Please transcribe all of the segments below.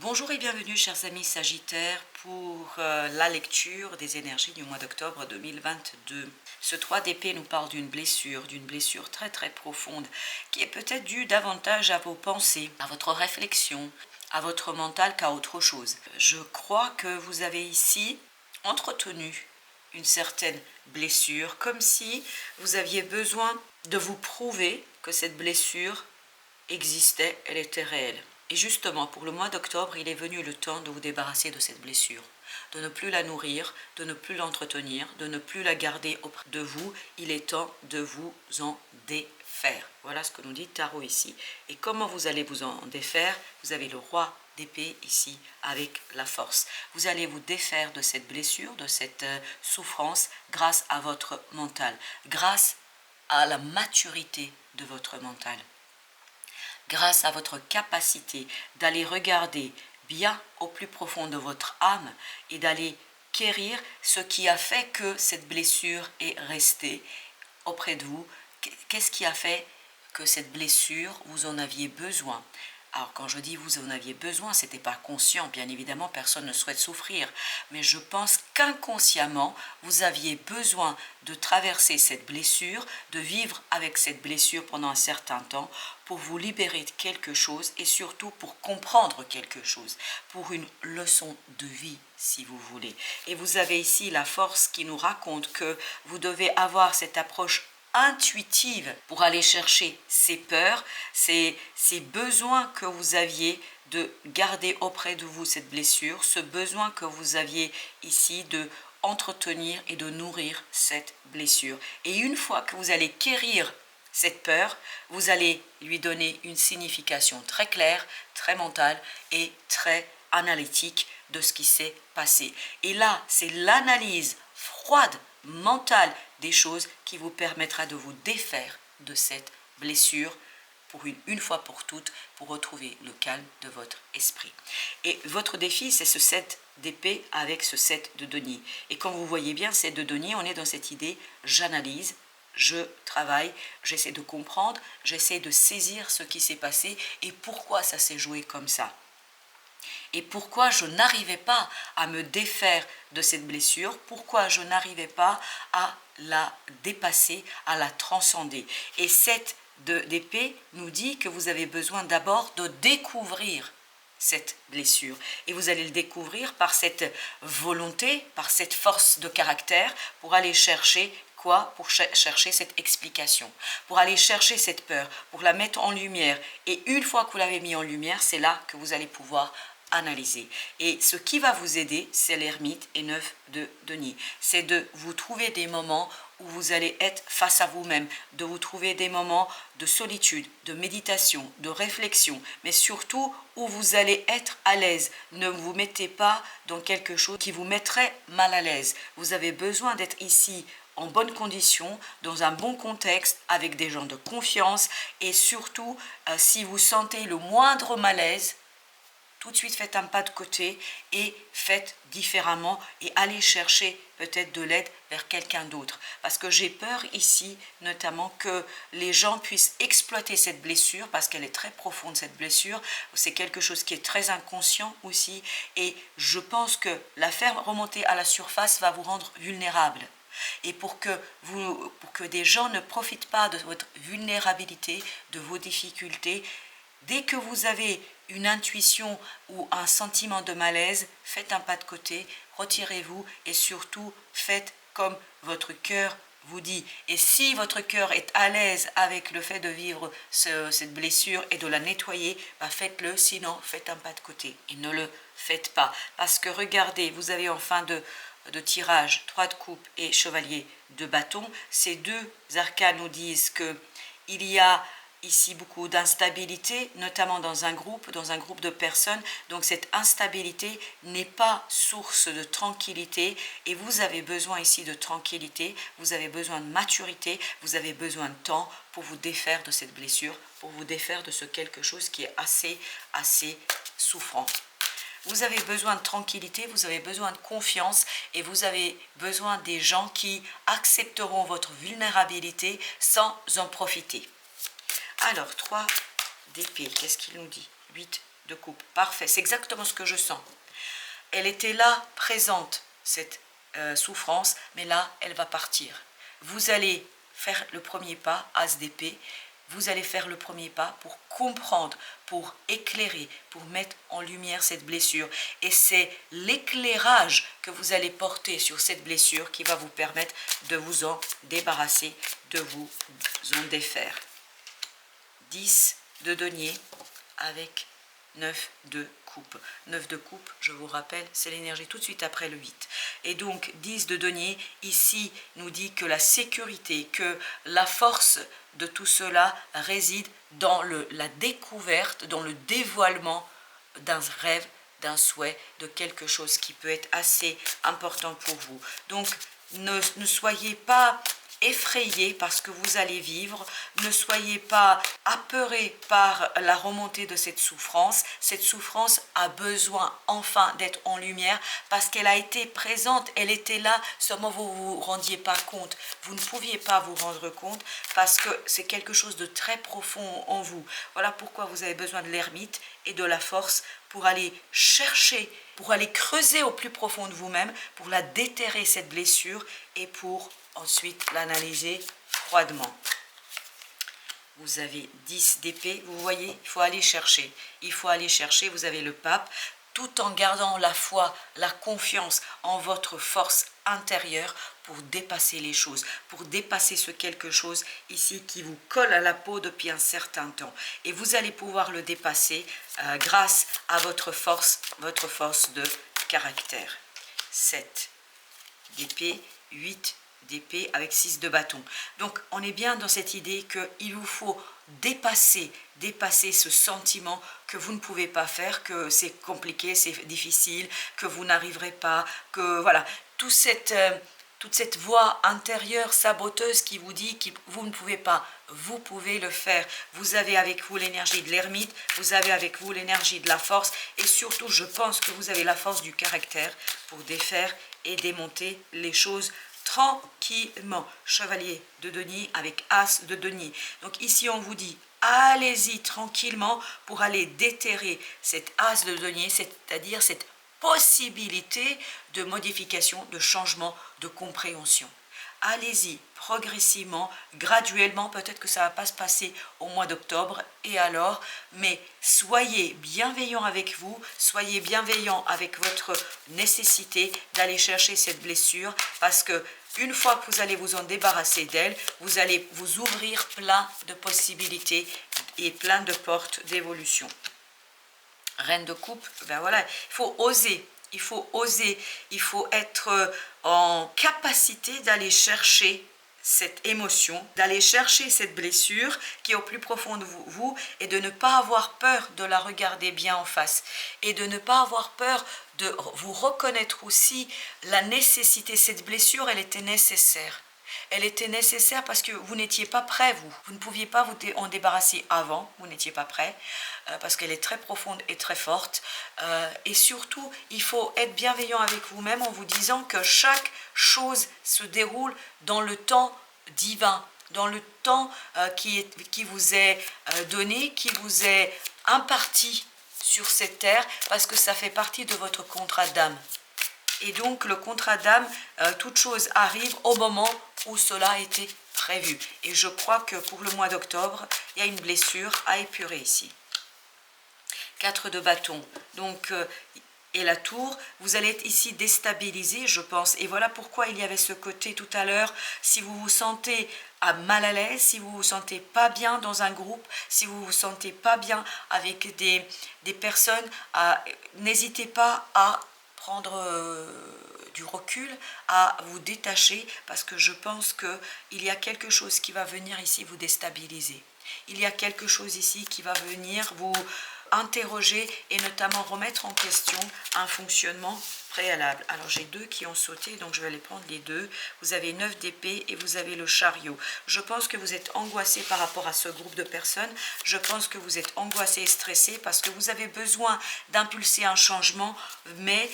Bonjour et bienvenue chers amis Sagittaires pour la lecture des énergies du mois d'octobre 2022. Ce 3 d'épée nous parle d'une blessure très très profonde qui est peut-être due davantage à vos pensées, à votre réflexion, à votre mental qu'à autre chose. Je crois que vous avez ici entretenu une certaine blessure, comme si vous aviez besoin de vous prouver que cette blessure existait, elle était réelle. Et justement, pour le mois d'octobre, il est venu le temps de vous débarrasser de cette blessure, de ne plus la nourrir, de ne plus l'entretenir, de ne plus la garder auprès de vous. Il est temps de vous en défaire. Voilà ce que nous dit Tarot ici. Et comment vous allez vous en défaire? Vous avez le roi d'épée ici avec la force. Vous allez vous défaire de cette blessure, de cette souffrance grâce à votre mental, grâce à la maturité de votre mental, grâce à votre capacité d'aller regarder bien au plus profond de votre âme et d'aller guérir ce qui a fait que cette blessure est restée auprès de vous. Qu'est-ce qui a fait que cette blessure, vous en aviez besoin? Alors quand je dis vous en aviez besoin, ce n'était pas conscient, bien évidemment, personne ne souhaite souffrir. Mais je pense qu'inconsciemment, vous aviez besoin de traverser cette blessure, de vivre avec cette blessure pendant un certain temps, pour vous libérer de quelque chose et surtout pour comprendre quelque chose, pour une leçon de vie, si vous voulez. Et vous avez ici la force qui nous raconte que vous devez avoir cette approche intuitive pour aller chercher ces peurs, ces besoins que vous aviez de garder auprès de vous cette blessure, ce besoin que vous aviez ici de entretenir et de nourrir cette blessure. Et une fois que vous allez guérir cette peur, vous allez lui donner une signification très claire, très mentale et très analytique de ce qui s'est passé. Et là, c'est l'analyse froide, mentale des choses qui vous permettra de vous défaire de cette blessure pour une fois pour toutes, pour retrouver le calme de votre esprit. Et votre défi, c'est ce 7 d'épée avec ce 7 de denier. Et quand vous voyez bien 7 de denier, on est dans cette idée, j'analyse, je travaille, j'essaie de comprendre, j'essaie de saisir ce qui s'est passé et pourquoi ça s'est joué comme ça. Et pourquoi je n'arrivais pas à me défaire de cette blessure, pourquoi je n'arrivais pas à la dépasser, à la transcender. Et cette d'épée nous dit que vous avez besoin d'abord de découvrir cette blessure. Et vous allez le découvrir par cette volonté, par cette force de caractère, pour aller chercher quoi? Pour chercher cette explication, pour aller chercher cette peur, pour la mettre en lumière. Et une fois que vous l'avez mis en lumière, c'est là que vous allez pouvoir analyser. Et ce qui va vous aider, c'est l'ermite et 9 de denier. C'est de vous trouver des moments où vous allez être face à vous-même, de vous trouver des moments de solitude, de méditation, de réflexion, mais surtout où vous allez être à l'aise. Ne vous mettez pas dans quelque chose qui vous mettrait mal à l'aise. Vous avez besoin d'être ici en bonne condition, dans un bon contexte, avec des gens de confiance, et surtout, si vous sentez le moindre malaise, tout de suite faites un pas de côté et faites différemment et allez chercher peut-être de l'aide vers quelqu'un d'autre. Parce que j'ai peur ici notamment que les gens puissent exploiter cette blessure parce qu'elle est très profonde, cette blessure. C'est quelque chose qui est très inconscient aussi et je pense que la faire remonter à la surface va vous rendre vulnérable. Et pour que des gens ne profitent pas de votre vulnérabilité, de vos difficultés, dès que vous avez une intuition ou un sentiment de malaise, faites un pas de côté, retirez-vous et surtout faites comme votre cœur vous dit. Et si votre cœur est à l'aise avec le fait de vivre cette blessure et de la nettoyer, faites-le, sinon faites un pas de côté et ne le faites pas. Parce que regardez, vous avez en fin de tirage 3 de coupe et chevalier de bâton. Ces deux arcanes nous disent qu'il y a ici beaucoup d'instabilité, notamment dans un groupe de personnes. Donc cette instabilité n'est pas source de tranquillité et vous avez besoin ici de tranquillité, vous avez besoin de maturité, vous avez besoin de temps pour vous défaire de cette blessure, pour vous défaire de ce quelque chose qui est assez souffrant. Vous avez besoin de tranquillité, vous avez besoin de confiance et vous avez besoin des gens qui accepteront votre vulnérabilité sans en profiter. Alors, 3 d'épée, qu'est-ce qu'il nous dit? 8 de coupe. Parfait, c'est exactement ce que je sens. Elle était là, présente, cette souffrance, mais là, elle va partir. Vous allez faire le premier pas, As d'épée, vous allez faire le premier pas pour comprendre, pour éclairer, pour mettre en lumière cette blessure. Et c'est l'éclairage que vous allez porter sur cette blessure qui va vous permettre de vous en débarrasser, de vous en défaire. 10 de denier avec 9 de coupe. 9 de coupe, je vous rappelle, c'est l'énergie tout de suite après le 8. Et donc 10 de denier, ici, nous dit que la sécurité, que la force de tout cela réside dans la découverte, dans le dévoilement d'un rêve, d'un souhait, de quelque chose qui peut être assez important pour vous. Donc ne soyez pas effrayés par ce que vous allez vivre, ne soyez pas apeurés par la remontée de cette souffrance. Cette souffrance a besoin enfin d'être en lumière parce qu'elle a été présente, elle était là, seulement vous ne vous rendiez pas compte. Vous ne pouviez pas vous rendre compte parce que c'est quelque chose de très profond en vous. Voilà pourquoi vous avez besoin de l'ermite et de la force pour aller chercher, pour aller creuser au plus profond de vous-même, pour la déterrer cette blessure et pour ensuite l'analyser froidement. Vous avez 10 d'épée, vous voyez, il faut aller chercher. Il faut aller chercher, vous avez le pape, tout en gardant la foi, la confiance en votre force intérieure pour dépasser les choses, pour dépasser ce quelque chose ici qui vous colle à la peau depuis un certain temps. Et vous allez pouvoir le dépasser grâce à votre force de caractère. 7 d'épée, 8 d'épée avec 6 de bâton. Donc on est bien dans cette idée qu'il vous faut dépasser ce sentiment que vous ne pouvez pas faire, que c'est compliqué, c'est difficile, que vous n'arriverez pas, que voilà, toute cette voix intérieure saboteuse qui vous dit que vous ne pouvez pas, vous pouvez le faire. Vous avez avec vous l'énergie de l'ermite, vous avez avec vous l'énergie de la force et surtout je pense que vous avez la force du caractère pour défaire et démonter les choses tranquillement. Chevalier de denier avec as de denier. Donc ici on vous dit allez-y tranquillement pour aller déterrer cette as de denier, c'est-à-dire cette possibilité de modification, de changement, de compréhension. Allez-y progressivement, graduellement, peut-être que ça ne va pas se passer au mois d'octobre, et alors, mais soyez bienveillants avec vous, soyez bienveillants avec votre nécessité d'aller chercher cette blessure, parce que une fois que vous allez vous en débarrasser d'elle, vous allez vous ouvrir plein de possibilités et plein de portes d'évolution. Reine de coupe, ben voilà, il faut oser, il faut être en capacité d'aller chercher cette émotion, d'aller chercher cette blessure qui est au plus profond de vous et de ne pas avoir peur de la regarder bien en face et de ne pas avoir peur de vous reconnaître aussi la nécessité. Cette blessure, elle était nécessaire. Elle était nécessaire parce que vous n'étiez pas prêt, vous ne pouviez pas vous en débarrasser avant, vous n'étiez pas prêt, parce qu'elle est très profonde et très forte. Et surtout, il faut être bienveillant avec vous-même en vous disant que chaque chose se déroule dans le temps divin, dans le temps qui vous est donné, qui vous est imparti sur cette terre, parce que ça fait partie de votre contrat d'âme. Et donc, le contrat d'âme, toute chose arrive au moment où cela a été prévu. Et je crois que pour le mois d'octobre, il y a une blessure à épurer ici. 4 de bâton. Donc, et la tour, vous allez être ici déstabilisé, je pense. Et voilà pourquoi il y avait ce côté tout à l'heure. Si vous vous sentez mal à l'aise, si vous vous sentez pas bien dans un groupe, si vous vous sentez pas bien avec des personnes, n'hésitez pas à prendre du recul, à vous détacher, parce que je pense qu'il y a quelque chose qui va venir ici vous déstabiliser. Il y a quelque chose ici qui va venir vous interroger et notamment remettre en question un fonctionnement préalable. Alors j'ai 2 qui ont sauté, donc je vais les prendre les 2. Vous avez 9 d'épée et vous avez le chariot. Je pense que vous êtes angoissé par rapport à ce groupe de personnes. Je pense que vous êtes angoissé et stressé parce que vous avez besoin d'impulser un changement, mais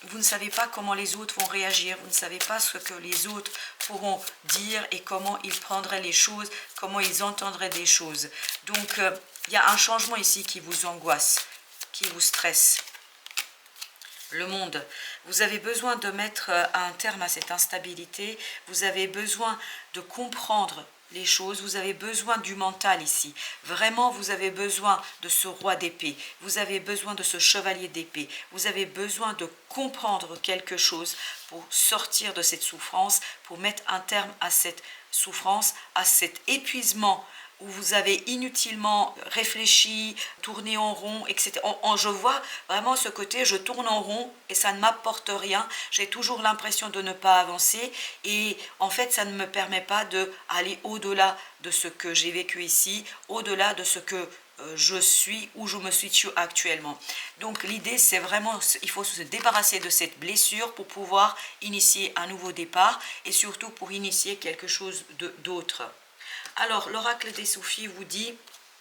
vous ne savez pas comment les autres vont réagir. Vous ne savez pas ce que les autres pourront dire et comment ils prendraient les choses, comment ils entendraient des choses. Donc, il y a un changement ici qui vous angoisse. qui vous stresse. Le monde, vous avez besoin de mettre un terme à cette instabilité, vous avez besoin de comprendre les choses, vous avez besoin du mental ici. Vraiment, vous avez besoin de ce roi d'épée, vous avez besoin de ce chevalier d'épée, vous avez besoin de comprendre quelque chose pour sortir de cette souffrance, pour mettre un terme à cette souffrance, à cet épuisement où vous avez inutilement réfléchi, tourné en rond, etc. Je vois vraiment ce côté, je tourne en rond et ça ne m'apporte rien. J'ai toujours l'impression de ne pas avancer et en fait, ça ne me permet pas d'aller au-delà de ce que j'ai vécu ici, au-delà de ce que je suis, où je me situe actuellement. Donc l'idée, c'est vraiment, il faut se débarrasser de cette blessure pour pouvoir initier un nouveau départ et surtout pour initier quelque chose d'autre. Alors, l'oracle des Soufis vous dit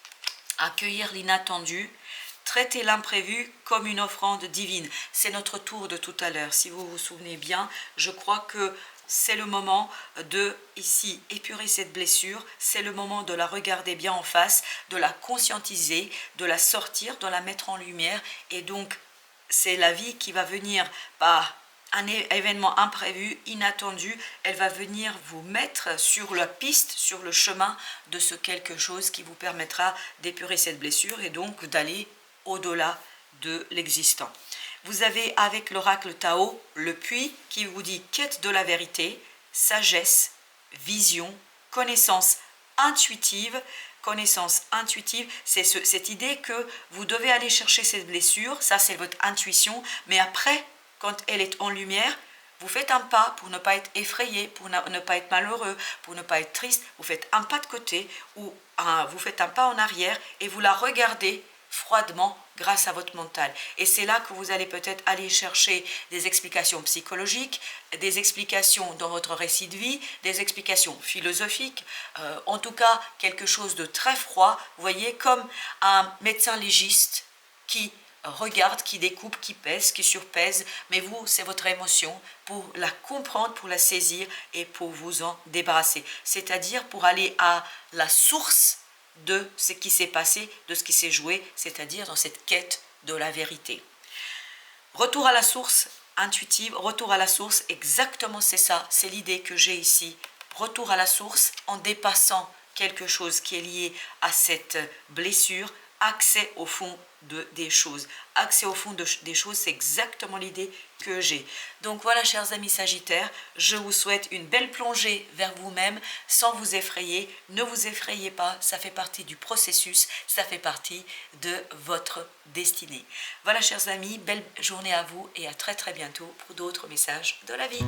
« Accueillir l'inattendu, traiter l'imprévu comme une offrande divine ». C'est notre tour de tout à l'heure. Si vous vous souvenez bien, je crois que c'est le moment de, ici, épurer cette blessure. C'est le moment de la regarder bien en face, de la conscientiser, de la sortir, de la mettre en lumière. Et donc, c'est la vie qui va venir par un événement imprévu, inattendu, elle va venir vous mettre sur la piste, sur le chemin de ce quelque chose qui vous permettra d'épurer cette blessure et donc d'aller au-delà de l'existant. Vous avez avec l'oracle Tao le puits qui vous dit quête de la vérité, sagesse, vision, connaissance intuitive. Connaissance intuitive, c'est cette idée que vous devez aller chercher cette blessure, ça c'est votre intuition, mais après, quand elle est en lumière, vous faites un pas pour ne pas être effrayé, pour ne pas être malheureux, pour ne pas être triste. Vous faites un pas de côté ou vous faites un pas en arrière et vous la regardez froidement grâce à votre mental. Et c'est là que vous allez peut-être aller chercher des explications psychologiques, des explications dans votre récit de vie, des explications philosophiques, en tout cas quelque chose de très froid, vous voyez, comme un médecin légiste qui regarde, qui découpe, qui pèse, qui surpèse, mais vous, c'est votre émotion pour la comprendre, pour la saisir et pour vous en débarrasser. C'est-à-dire pour aller à la source de ce qui s'est passé, de ce qui s'est joué, c'est-à-dire dans cette quête de la vérité. Retour à la source intuitive, retour à la source, exactement c'est ça, c'est l'idée que j'ai ici. Retour à la source en dépassant quelque chose qui est lié à cette blessure, accès au fond des choses. Accès au fond des choses, c'est exactement l'idée que j'ai. Donc voilà, chers amis Sagittaires, je vous souhaite une belle plongée vers vous-même sans vous effrayer. Ne vous effrayez pas, ça fait partie du processus, ça fait partie de votre destinée. Voilà, chers amis, belle journée à vous et à très très bientôt pour d'autres messages de la vie.